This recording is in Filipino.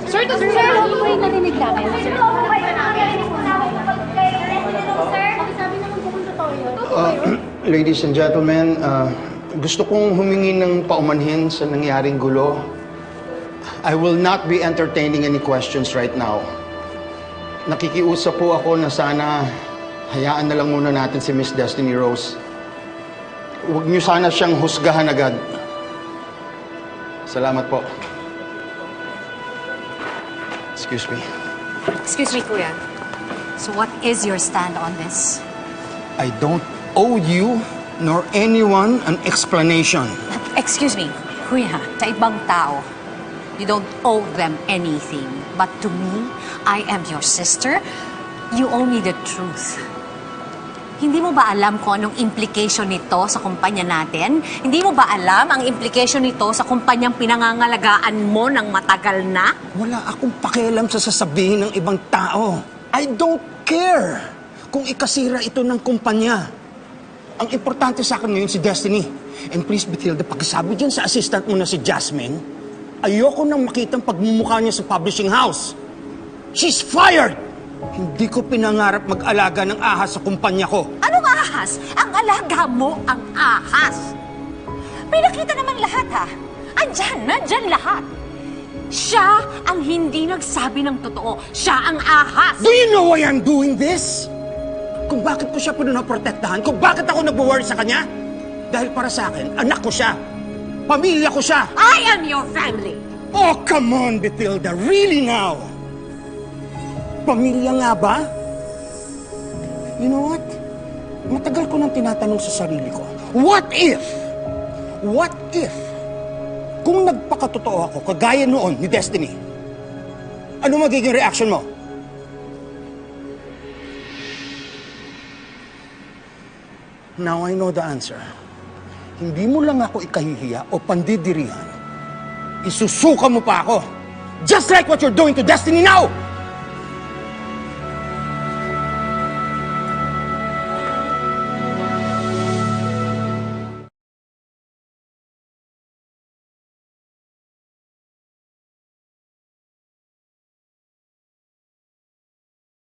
Sir, sir, ano po yung narinig namin? Sir, sabi naman po kung totoo yun. Ladies and gentlemen, gusto kong humingi ng paumanhin sa nangyaring gulo. I will not be entertaining any questions right now. Nakikiusap po ako na sana hayaan na lang muna natin si Miss Destiny Rose. Huwag niyo sana siyang husgahan agad. Salamat po. Excuse me. Excuse me, Kuya. So what is your stand on this? I don't owe you nor anyone an explanation. Excuse me, Kuya, sa ibang tao, you don't owe them anything. But to me, I am your sister. You owe me the truth. Hindi mo ba alam kung anong implication nito sa kumpanya natin? Hindi mo ba alam ang implication nito sa kumpanyang pinangangalagaan mo ng matagal na? Wala akong pakialam sa sasabihin ng ibang tao. I don't care kung ikasira ito ng kumpanya. Ang importante sa akin ngayon si Destiny. And please, Bathilda, pagkasabi dyan sa assistant mo na si Jasmine, ayoko nang makitang pagmumukha niya sa publishing house. She's fired! Hindi ko pinangarap mag-alaga ng ahas sa kumpanya ko. Anong ahas? Ang alaga mo ang ahas. May nakita naman lahat, ha? Nandyan lahat. Siya ang hindi nagsabi ng totoo. Siya ang ahas. Do you know why I'm doing this? Kung bakit ko siya pinaprotektahan, kung bakit ako nag-worry sa kanya? Dahil para sa akin, anak ko siya. Pamilya ko siya. I am your family. Oh, come on, Bathilda. Really now? Pamilya nga ba? You know what? Matagal ko nang tinatanong sa sarili ko. What if? Kung nagpakatotoo ako, kagaya noon ni Destiny, ano magiging reaction mo? Now I know the answer. Hindi mo lang ako ikahihiya o pandidirihan. Isusuka mo pa ako. Just like what you're doing to Destiny now!